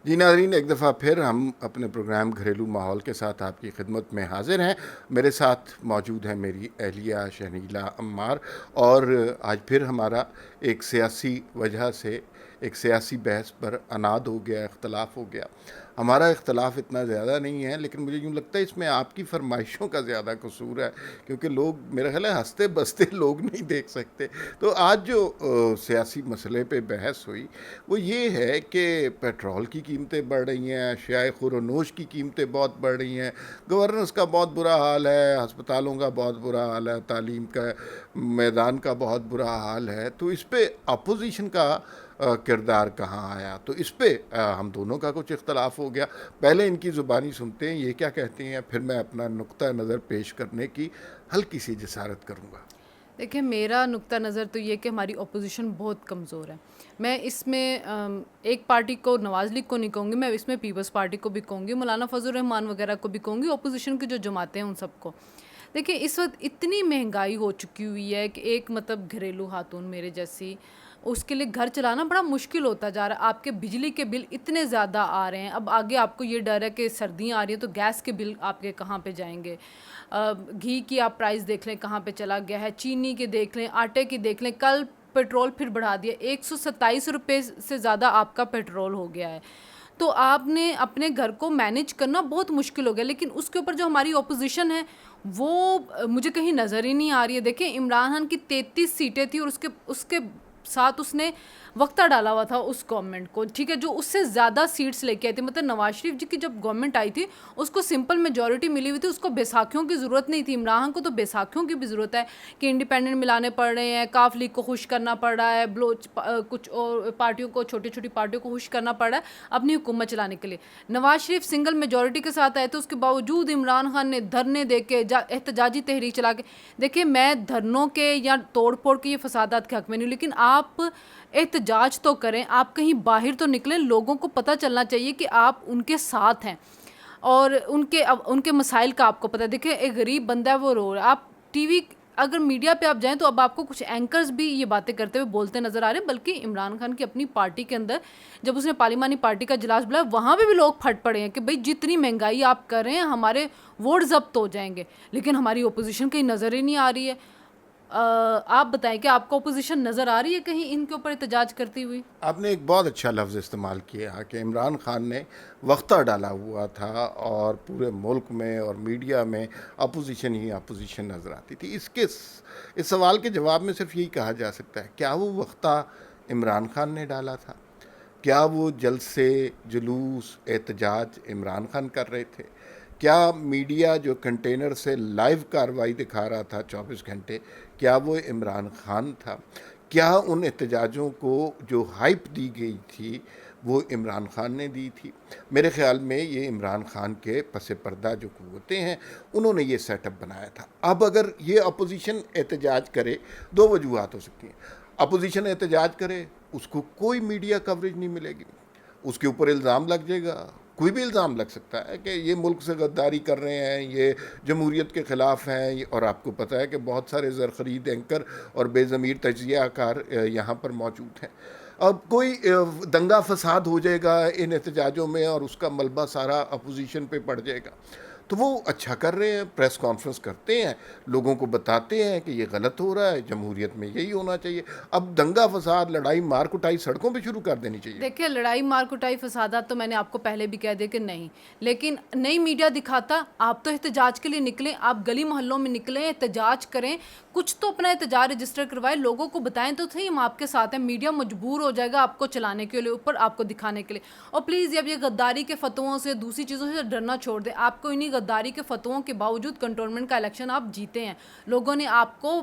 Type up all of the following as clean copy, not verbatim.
जी नाज़रीन, एक दफ़ा फिर हम अपने प्रोग्राम घरेलू माहौल के साथ आपकी खिदमत में हाज़िर हैं। मेरे साथ मौजूद है मेरी अहलिया शहनीला अम्मार, और आज फिर हमारा एक सियासी वजह से एक सियासी बहस पर अनाद हो गया, इख्तलाफ हो गया। हमारा इख्तलाफ इतना ज़्यादा नहीं है, लेकिन मुझे यूँ लगता है इसमें आपकी फरमाइशों का ज़्यादा कसूर है, क्योंकि लोग, मेरा ख़्याल है, हँसते बसते लोग नहीं देख सकते। तो आज जो सियासी मसले पे बहस हुई वो ये है कि पेट्रोल की कीमतें बढ़ रही हैं, अशियाए खुरनोश की कीमतें बहुत बढ़ रही हैं, गवर्नेंस का बहुत बुरा हाल है, अस्पतालों का बहुत बुरा हाल है, तालीम का मैदान का बहुत बुरा हाल है। तो इस पे अपोजिशन का किरदार कहाँ आया? तो इस पे हम दोनों का कुछ इख्तलाफ हो गया। पहले इनकी ज़ुबानी सुनते हैं, ये क्या कहती हैं, फिर मैं अपना नुक्ता नज़र पेश करने की हल्की सी जसारत करूँगा। देखिए, मेरा नुक्ता नज़र तो ये कि हमारी अपोजिशन बहुत कमज़ोर है। मैं इसमें एक पार्टी को, नवाज़ लीग को नहीं कहूँगी, मैं इसमें पीपल्स पार्टी को भी कहूँगी, मौलाना फजल रहमान वगैरह को भी कहूँगी, अपोजिशन की जो जमातें हैं उन सबको। देखिए, इस वक्त इतनी महंगाई हो चुकी हुई है कि एक मतलब घरेलू खातून मेरे जैसी, उसके लिए घर चलाना बड़ा मुश्किल होता जा रहा है। आपके बिजली के बिल इतने ज़्यादा आ रहे हैं, अब आगे आपको ये डर है कि सर्दियाँ आ रही हैं तो गैस के बिल आपके कहाँ पे जाएंगे। घी की आप प्राइस देख लें कहाँ पे चला गया है, चीनी के देख लें, आटे की देख लें। कल पेट्रोल फिर बढ़ा दिया, 127 रुपये से ज़्यादा आपका पेट्रोल हो गया है। तो आपने अपने घर को मैनेज करना बहुत मुश्किल हो गया। लेकिन उसके ऊपर जो हमारी ऑपोजिशन है वो मुझे कहीं नज़र ही नहीं आ रही है। देखिए, इमरान खान की 33 सीटें थी और उसके उसके साथ उसने वक्ता डाला हुआ था उस गवर्नमेंट को, ठीक है, जो उससे ज़्यादा सीट्स लेके आई थी। मतलब नवाज शरीफ जी की जब गवर्नमेंट आई थी उसको सिंपल मेजॉरिटी मिली हुई थी, उसको बैसाखियों की ज़रूरत नहीं थी। इमरान खान को तो बैसाखियों की भी ज़रूरत है कि इंडिपेंडेंट मिलाने पड़ रहे हैं, काफ लीग को खुश करना पड़ रहा है, कुछ और पार्टियों को, छोटी छोटी पार्टियों को खुश करना पड़ रहा है अपनी हुकूमत चलाने के लिए। नवाज शरीफ सिंगल मेजॉरिटी के साथ आए थे, उसके बावजूद इमरान खान ने धरने दे के, एहतजाजी तहरीक चला के, देखिए मैं धरनों के या तोड़ फोड़ के, ये फसादात के हक में नहीं, लेकिन आप एहतजाज तो करें, आप कहीं बाहर तो निकलें, लोगों को पता चलना चाहिए कि आप उनके साथ हैं और उनके मसाइल का आपको पता है। देखिए, एक गरीब बंदा है, वो रो रहा है। आप टीवी, अगर मीडिया पे आप जाएं तो अब आपको कुछ एंकर्स भी ये बातें करते हुए बोलते नजर आ रहे हैं। बल्कि इमरान खान की अपनी पार्टी के अंदर जब उसने पार्लिमानी पार्टी का इजलास बुलाया, वहाँ पे भी लोग फट पड़े हैं कि भाई जितनी महंगाई आप कर रहे हैं हमारे वोट जब्त हो जाएंगे। लेकिन हमारी ओपोजिशन कहीं नज़र ही नहीं आ रही है। आप बताएं कि आपको ओपोजिशन नज़र आ रही है कहीं इनके ऊपर एहतजाज करती हुई? आपने एक बहुत अच्छा लफ्ज़ इस्तेमाल किया कि इमरान खान ने वक्ता डाला हुआ था और पूरे मुल्क में और मीडिया में अपोजिशन ही अपोजिशन नज़र आती थी। इस सवाल के जवाब में सिर्फ यही कहा जा सकता है, क्या वो वक्ता इमरान खान ने डाला था? क्या वो जलसे, जुलूस, एहतजाज इमरान खान कर रहे थे? क्या मीडिया जो कंटेनर से लाइव कार्रवाई दिखा रहा था 24 घंटे, क्या वो इमरान खान था? क्या उन एहतजाजों को जो हाइप दी गई थी वो इमरान खान ने दी थी? मेरे ख़्याल में ये इमरान खान के पस पर्दा जो क़ुव्वतें हैं उन्होंने ये सेटअप बनाया था। अब अगर ये अपोजिशन एहतजाज करे, दो वजूहत हो सकती हैं। अपोजिशन एहतजाज करे, उसको कोई मीडिया कवरेज नहीं मिलेगी, उसके ऊपर इल्ज़ाम लग जाएगा, कोई भी इल्ज़ाम लग सकता है कि ये मुल्क से गद्दारी कर रहे हैं, ये जमहूरियत के ख़िलाफ़ हैं। और आपको पता है कि बहुत सारे ज़रख़रीद एंकर और बेज़मीर तज्ज़ियाकार यहाँ पर मौजूद हैं। अब कोई दंगा फसाद हो जाएगा इन एहतजाजों में और उसका मलबा सारा अपोजिशन पे पड़ जाएगा। तो वो अच्छा कर रहे हैं, प्रेस कॉन्फ्रेंस करते हैं, लोगों को बताते हैं कि ये गलत हो रहा है, जमहूरियत में यही होना चाहिए। अब दंगा फसाद, लड़ाई मार कुटाई सड़कों पे शुरू कर देनी चाहिए। देखिए, लड़ाई मार कुटाई फसादात तो मैंने आपको पहले भी कह दिया कि नहीं, लेकिन नहीं मीडिया दिखाता। आप तो एहतजाज के लिए निकलें, आप गली मोहल्लों में निकलें, एहतजाज करें, कुछ तो अपना एहतजाज रजिस्टर करवाएं, लोगों को बताएं तो सही हम आपके साथ हैं। मीडिया मजबूर हो जाएगा आपको चलाने के लिए, ऊपर आपको दिखाने के लिए। और प्लीज़ अब ये गद्दारी के फतवों से, दूसरी चीज़ों से डरना छोड़ दें। आपको इन्हीं गद्दारी के फतवों के बावजूद कंटोनमेंट का इलेक्शन आप जीते हैं, लोगों ने आपको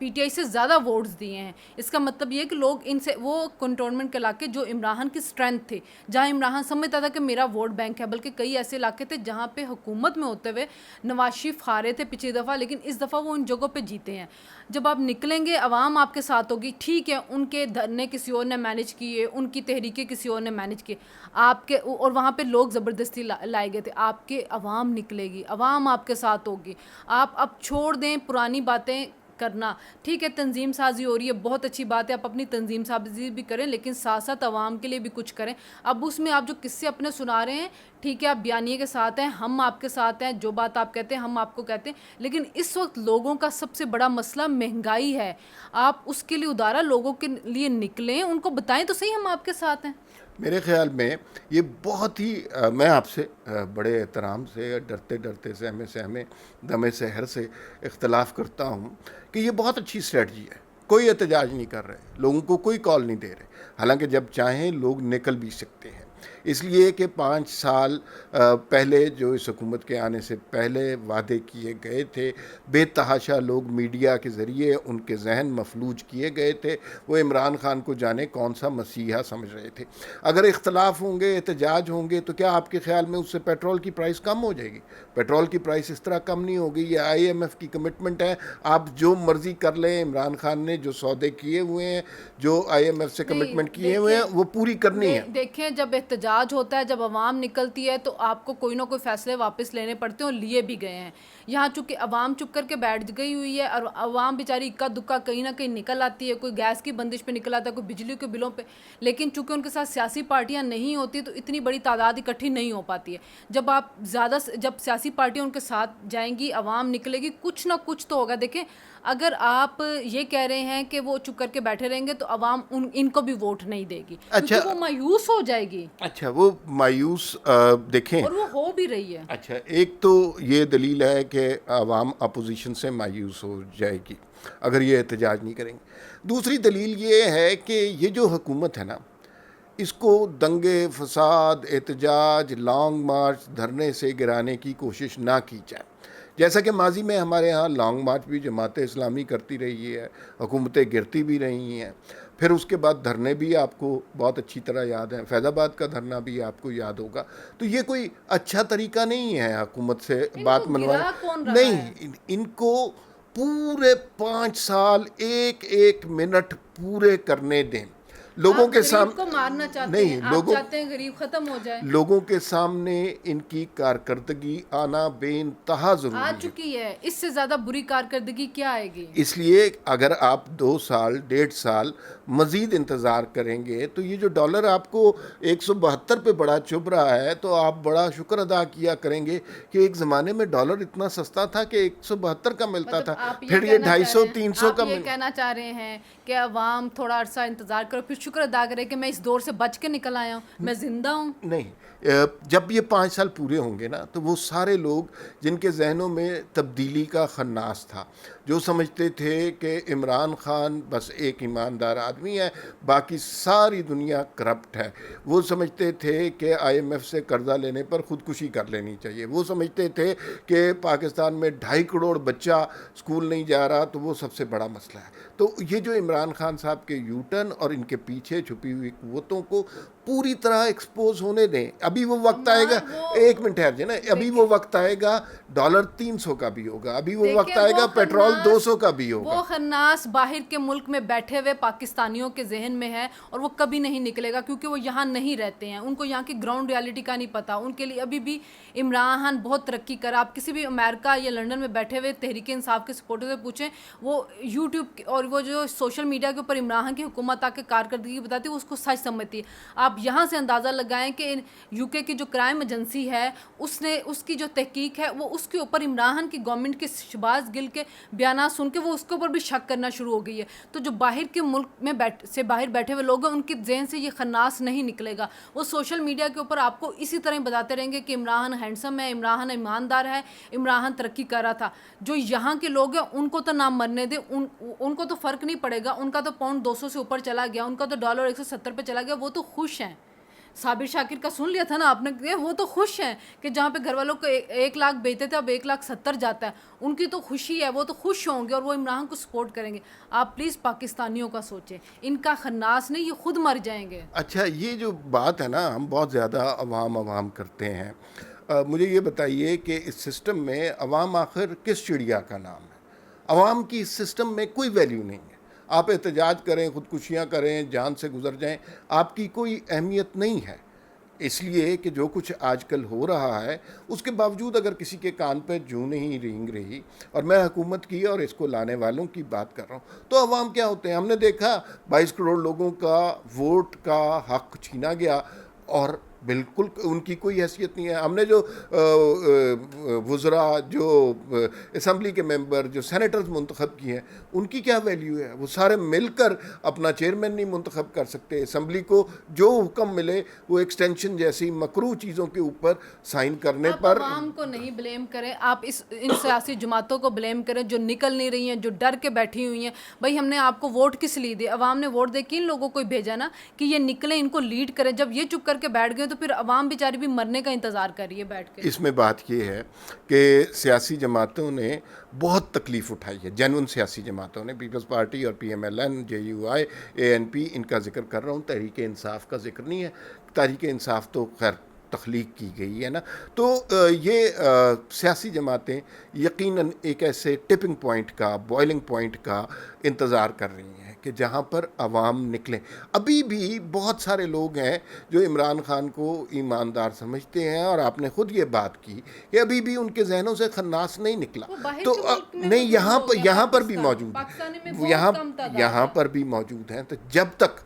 पीटीआई से ज़्यादा वोट्स दिए हैं। इसका मतलब ये है कि लोग इनसे, वो कंटोनमेंट के इलाके जो इमरान खान की स्ट्रेंथ थे, जहां इमरान खान समझता था कि मेरा वोट बैंक है, बल्कि कई ऐसे इलाके थे जहां पे हुकूमत में होते हुए नवाज शरीफ हारे थे पिछली दफ़ा, लेकिन इस दफ़ा वो उन जगहों पे जीते हैं। जब आप निकलेंगे, आवाम आपके साथ होगी। ठीक है, उनके धरने किसी और ने मैनेज किए, उनकी तहरीकें किसी और ने मैनेज किए, आपके और वहाँ पे लोग ज़बरदस्ती लाए गए थे। आपके आवाम निकलेगी, आवाम आपके साथ होगी। आप अब छोड़ दें पुरानी बातें, करना, ठीक है तंजीम साजी हो रही है, बहुत अच्छी बात है, आप अपनी तंजीम साजी भी करें, लेकिन साथ साथ आवाम के लिए भी कुछ करें। अब उसमें आप जो किस्से अपने सुना रहे हैं, ठीक है आप बयानिए के साथ हैं, हम आपके साथ हैं, जो बात आप कहते हैं हम आपको कहते हैं, लेकिन इस वक्त लोगों का सबसे बड़ा मसला महंगाई है। आप उसके लिए उदारा लोगों के लिए निकलें, उनको बताएं तो सही हम आपके साथ हैं। मेरे ख्याल में ये बहुत ही मैं आपसे बड़े एहतराम से, डरते डरते सहमे सहमे दमे सहर से इख्तलाफ करता हूँ कि ये बहुत अच्छी स्ट्रेटजी है। कोई एहतजाज नहीं कर रहे, लोगों को कोई कॉल नहीं दे रहे, हालांकि जब चाहें लोग निकल भी सकते हैं। इसलिए कि 5 साल पहले जो इस हुकूमत के आने से पहले वादे किए गए थे, बेतहाशा लोग मीडिया के ज़रिए उनके जहन मफलूज किए गए थे, वो इमरान खान को जाने कौन सा मसीहा समझ रहे थे। अगर इख्तलाफ होंगे, एहतजाज होंगे, तो क्या आपके ख्याल में उससे पेट्रोल की प्राइस कम हो जाएगी? पेट्रोल की प्राइस इस तरह कम नहीं होगी। ये IMF की कमिटमेंट है, आप जो मर्ज़ी कर लें। इमरान खान ने जो सौदे किए हुए हैं, जो IMF से कमिटमेंट किए हुए हैं, वो पूरी करनी है। देखें जब एहतजाज होता है, जब अवाम निकलती है, तो आपको कोई ना कोई फैसले वापस लेने पड़ते हैं, और लिए भी गए हैं। यहाँ चूंकि अवाम चुप करके बैठ गई हुई है, और अवाम बेचारी इक्का दुक्का कहीं ना कहीं निकल आती है, कोई गैस की बंदिश पे निकल आता है, कोई बिजली के बिलों पे, लेकिन चूंकि उनके साथ सियासी पार्टियां नहीं होती तो इतनी बड़ी तादाद इकट्ठी नहीं हो पाती है। जब सियासी पार्टियां उनके साथ जाएंगी, अवाम निकलेगी, कुछ ना कुछ तो होगा। देखें अगर आप ये कह रहे हैं कि वो चुप करके बैठे रहेंगे तो अवाम इनको भी वोट नहीं देगी, अच्छा, क्योंकि वो मायूस हो जाएगी। अच्छा, वो मायूस देखें, और वो हो भी रही है। अच्छा, एक तो ये दलील है कि आवाम अपोजिशन से मायूस हो जाएगी अगर ये एहतजाज नहीं करेंगे। दूसरी दलील ये है कि ये जो हुकूमत है ना, इसको दंगे फसाद, एहतजाज, लॉन्ग मार्च, धरने से गिराने की कोशिश ना की जाए। जैसा कि माजी में हमारे यहाँ लॉन्ग मार्च भी जमात इस्लामी करती रही है, हुकूमतें गिरती भी रही हैं, फिर उसके बाद धरने भी आपको बहुत अच्छी तरह याद हैं, फैज़ाबाद का धरना भी आपको याद होगा। तो ये कोई अच्छा तरीका नहीं है हुकूमत से बात इनको मनवाने। गिरा कौन रहा नहीं, है? इनको पूरे 5 साल एक एक मिनट पूरे करने दें। लोगों आप के गरीब सामने को मारना चाहते नहीं, हैं, आप चाहते हैं गरीब खत्म हो जाए। लोगों के सामने इनकी कारकर्दगी आना बेइंतहा आ ज़रूरी है। चुकी है, इससे ज्यादा बुरी कारकर्दगी क्या आएगी? इसलिए अगर आप 2 साल, 1.5 साल मज़ीद इंतज़ार करेंगे, तो ये जो डॉलर आपको 172 पे बड़ा चुभ रहा है, तो आप बड़ा शुक्र अदा किया करेंगे कि एक ज़माने में डॉलर इतना सस्ता था कि 172 का मिलता मतलब था, आप फिर ये 250-300 का ये कहना चाह रहे हैं कि अवाम थोड़ा अरसा इंतजार करो, फिर शुक्र अदा करे कि मैं इस दौर से बच के निकल आया हूँ, मैं जिंदा हूँ। नहीं, जब ये 5 साल पूरे होंगे ना, तो वो सारे लोग जिनके जहनों में तब्दीली का खन्नास था, जो समझते थे कि इमरान खान बस एक ईमानदार आदमी है, बाकी सारी दुनिया करप्ट है, वो समझते थे कि IMF से कर्जा लेने पर ख़ुदकुशी कर लेनी चाहिए, वो समझते थे कि पाकिस्तान में 2.5 करोड़ बच्चा स्कूल नहीं जा रहा तो वो सबसे बड़ा मसला है। तो ये जो इमरान खान साहब के यूटर्न और इनके पीछे छुपी हुई कुव्वतों को पूरी तरह एक्सपोज होने दें। अभी वो वक्त आएगा, एक मिनट ठहर जाए ना, अभी वो वक्त आएगा डॉलर 300 का भी होगा, अभी वो वक्त आएगा पेट्रोल 200 का भी होगा। वो खन्नास बाहर के मुल्क में बैठे हुए पाकिस्तानियों के जहन में है, और वो कभी नहीं निकलेगा, क्योंकि वो यहाँ नहीं रहते हैं, उनको यहाँ की ग्राउंड रियलिटी का नहीं पता। उनके लिए अभी भी इमरान खान बहुत तरक्की कर, आप किसी भी अमेरिका या लंदन में बैठे हुए तहरीक इंसाफ के सपोर्टर से पूछें, वो यूट्यूब और वो जो सोशल मीडिया के ऊपर इमरान खान की हुकूमत आके कारकर्दगी बताती है, उसको सच समझती है। आप यहाँ से अंदाज़ा लगाएं कि UK की जो क्राइम एजेंसी है, उसकी जो तहकीक है, वो उसके ऊपर इमरान खान की गवर्नमेंट के शहबाज गिल के बयान सुन के वो उसके ऊपर भी शक करना शुरू हो गई है। तो जो बाहर के मुल्क में बाहर बैठे हुए लोग हैं, उनके जहन से ये खन्नास नहीं निकलेगा। वो सोशल मीडिया के ऊपर आपको इसी तरह बताते रहेंगे कि इमरान खान हैंडसम है, इमरान खान ईमानदार है, इमरान खान तरक्की कर रहा था। जो यहाँ के लोग हैं उनको तो नाम मरने दे, उनको तो फ़र्क नहीं पड़ेगा, उनका तो पाउंड 200 से ऊपर चला गया, उनका तो डॉलर 170 पे चला गया, वो तो खुश हैं। साबिर शाकिर का सुन लिया था ना आपने, वो तो खुश हैं कि जहाँ पे घर वालों को 1 लाख बेचते थे अब 1,70,000 जाता है, उनकी तो खुशी है, वो तो खुश होंगे और वो इमरान को सपोर्ट करेंगे। आप प्लीज़ पाकिस्तानियों का सोचें, इनका खन्नास नहीं, ये खुद मर जाएंगे। अच्छा, ये जो बात है ना, हम बहुत ज़्यादा अवाम करते हैं। मुझे ये बताइए कि इस सिस्टम में अवाम आखिर किस चिड़िया का नाम है? अवाम की इस सिस्टम में कोई वैल्यू नहीं है। आप एहतजाज करें, ख़ुदकुशियाँ करें, जान से गुजर जाएं, आपकी कोई अहमियत नहीं है। इसलिए कि जो कुछ आजकल हो रहा है उसके बावजूद अगर किसी के कान पे जूं नहीं रेंग रही, और मैं हुकूमत की और इसको लाने वालों की बात कर रहा हूँ, तो अवाम क्या होते हैं? हमने देखा 22 करोड़ लोगों का वोट का हक छीना गया और बिल्कुल उनकी कोई हैसियत नहीं है। हमने जो वज़रा, जो असम्बली के मेंबर, जो सेनेटर्स मुंतखब किए हैं, उनकी क्या वैल्यू है? वो सारे मिलकर अपना चेयरमैन नहीं मुंतखब कर सकते। असम्बली को जो हुक्म मिले वो एक्सटेंशन जैसी मकरूह चीज़ों के ऊपर साइन करने आप पर आवाम को नहीं ब्लेम करें, आप इन सियासी जमातों को ब्लेम करें जो निकल नहीं रही हैं, जो डर के बैठी हुई हैं। भाई हमने आपको वोट किस लिए दिए? अवाम ने वोट दे के इन लोगों को भेजा ना कि ये निकलें, इनको लीड करें। जब ये चुप करके बैठ गए तो फिर अवाम बेचारी भी मरने का इंतज़ार कर रही है बैठ के। इसमें बात ये है कि सियासी जमातों ने बहुत तकलीफ़ उठाई है, जेन्युइन सियासी जमातों ने, पीपल्स पार्टी और PMLN, JUI, ANP, इनका जिक्र कर रहा हूँ, तहरीक इंसाफ का जिक्र नहीं है। तहरीक इंसाफ तो खैर तख्लीक की गई है ना। तो ये सियासी जमातें यकीनन एक ऐसे टिपिंग पॉइंट का, बॉइलिंग पॉइंट का इंतज़ार कर रही हैं कि जहाँ पर अवाम निकले। अभी भी बहुत सारे लोग हैं जो इमरान खान को ईमानदार समझते हैं, और आपने ख़ुद ये बात की कि अभी भी उनके जहनों से खन्नास नहीं निकला। तो नहीं, यहाँ पर भी मौजूद है, यहाँ पर भी मौजूद हैं। तो जब तक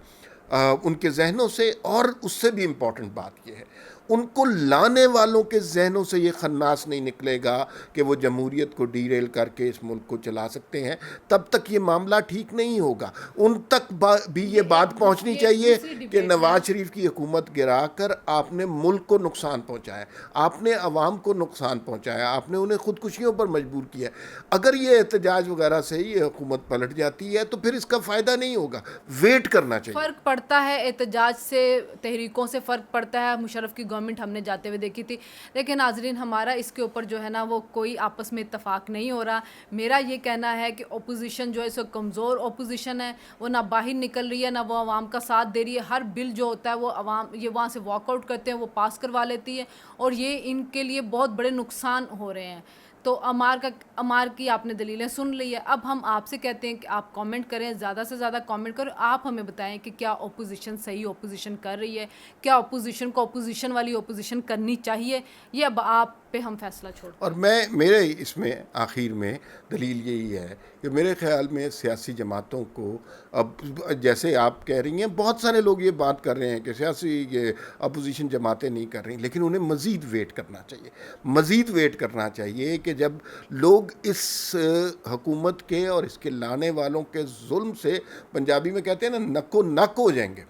उनके जहनों से, और उससे भी इम्पॉर्टेंट बात यह है, उनको लाने वालों के जहनों से ये खन्नास नहीं निकलेगा कि वो जमहूरियत को डीरेल करके इस मुल्क को चला सकते हैं, तब तक ये मामला ठीक नहीं होगा। उन तक भी ये बात पहुंचनी चाहिए कि नवाज शरीफ की हुकूमत गिरा कर आपने मुल्क को नुकसान पहुंचाया, आपने अवाम को नुकसान पहुंचाया, आपने उन्हें खुदकुशियों पर मजबूर किया। अगर ये एहतजाज वगैरह से ये हुकूमत पलट जाती है तो फिर इसका फ़ायदा नहीं होगा। वेट करना चाहिए। फ़र्क पड़ता है एहतजाज से, तहरीकों से फ़र्क पड़ता है। मुशर्रफ की गवर्नमेंट हमने जाते हुए देखी थी। लेकिन नाज़रीन, हमारा इसके ऊपर जो है ना वो कोई आपस में इत्तफाक नहीं हो रहा। मेरा ये कहना है कि ओपोजिशन जो है सो कमज़ोर ओपोजिशन है, वो ना बाहर निकल रही है, ना वो आवाम का साथ दे रही है। हर बिल जो होता है वो आवाम ये वहाँ से वॉकआउट करते हैं, वो पास करवा लेती है, और ये इनके लिए बहुत बड़े नुकसान हो रहे हैं। तो अमार की आपने दलीलें सुन ली है। अब हम आपसे कहते हैं कि आप कमेंट करें, ज़्यादा से ज़्यादा कमेंट करें। आप हमें बताएं कि क्या ओपोजिशन सही ओपोजिशन कर रही है, क्या ओपोजिशन को ओपोजिशन वाली ओपोजिशन करनी चाहिए, ये अब आप पे हम फैसला छोड़। और मेरे इसमें आखिर में दलील यही है कि मेरे ख़्याल में सियासी जमातों को, अब जैसे आप कह रही हैं, बहुत सारे लोग ये बात कर रहे हैं कि सियासी ये अपोजिशन जमातें नहीं कर रही, लेकिन उन्हें मज़ीद वेट करना चाहिए। मज़ीद वेट करना चाहिए कि जब लोग इस हुकूमत के और इसके लाने वालों के जुल्म से, पंजाबी में कहते हैं ना, नको नक हो जाएंगे,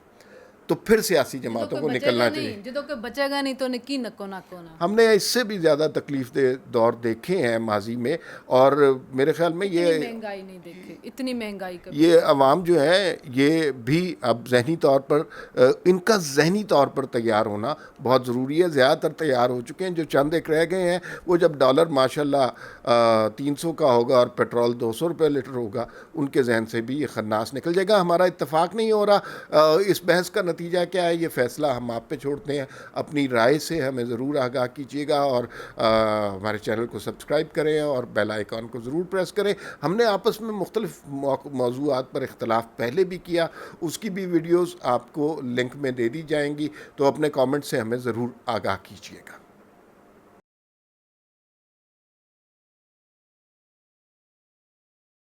तो फिर सियासी जमातों को निकलना चाहिए। जो कोई बचेगा नहीं तो की नको नाको ना। हमने इससे भी ज़्यादा तकलीफ दे दौर देखे हैं माजी में, और मेरे ख्याल में ये महंगाई नहीं देखे, इतनी महंगाई का ये अवाम जो है ये भी अब जहनी तौर पर, इनका जहनी तौर पर तैयार होना बहुत ज़रूरी है। ज़्यादातर तैयार हो चुके हैं, जो चंद एक रह गए हैं वो जब डॉलर माशाल्लाह 300 का होगा और पेट्रोल 200 रुपये लीटर होगा, उनके जहन से भी ये खन्नास निकल जाएगा। हमारा इत्तेफाक नहीं हो रहा। इस बहस का नतीजा क्या है, ये फ़ैसला हम आप पे छोड़ते हैं। अपनी राय से हमें ज़रूर आगाह कीजिएगा, और हमारे चैनल को सब्सक्राइब करें और बेल आइकॉन को ज़रूर प्रेस करें। हमने आपस में मुख्तलिफ मौज़ूआत पर इख्तलाफ पहले भी किया, उसकी भी वीडियोज़ आपको लिंक में दे दी जाएंगी, तो अपने कमेंट से हमें ज़रूर आगाह कीजिएगा।